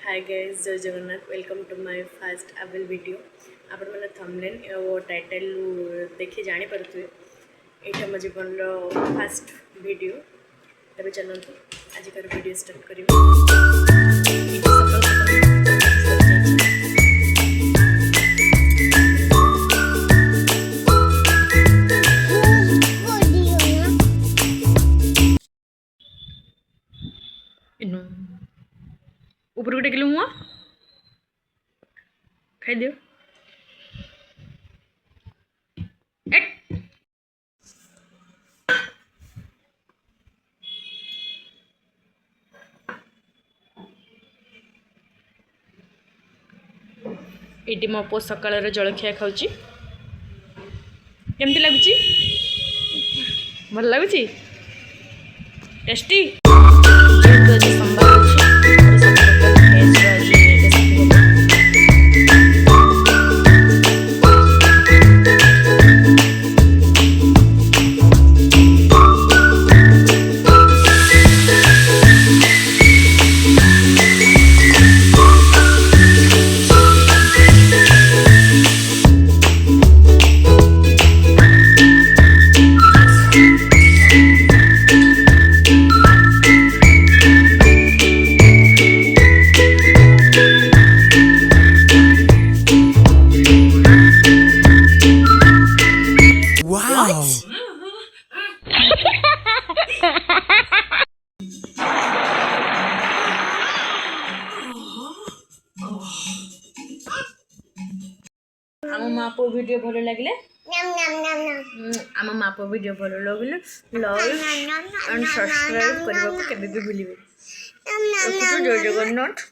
हाय guys, जय Jagannath. Welcome to my first ever video. आपण मैंने थंबनेल और टाइटल देखि जानी पारुथिबे एटा मो जीवन फर्स्ट वीडियो। तबे चलंतु आज कर वीडियो स्टार्ट करिवे। इनो ऊपर को टेकिलु मुआ खाई दियो। ये मो पो सकाळ जलखिया खाऊची। केमती लगुची? भल लगुची? टेस्टी? जेहेतु आज सोमवार आम मापो वीडियो भल लगे आम मापो वीडियो भल लगे लाइक एंड सब्सक्राइब करने को केबे भी भूलिबे। जय जगन्नाथ।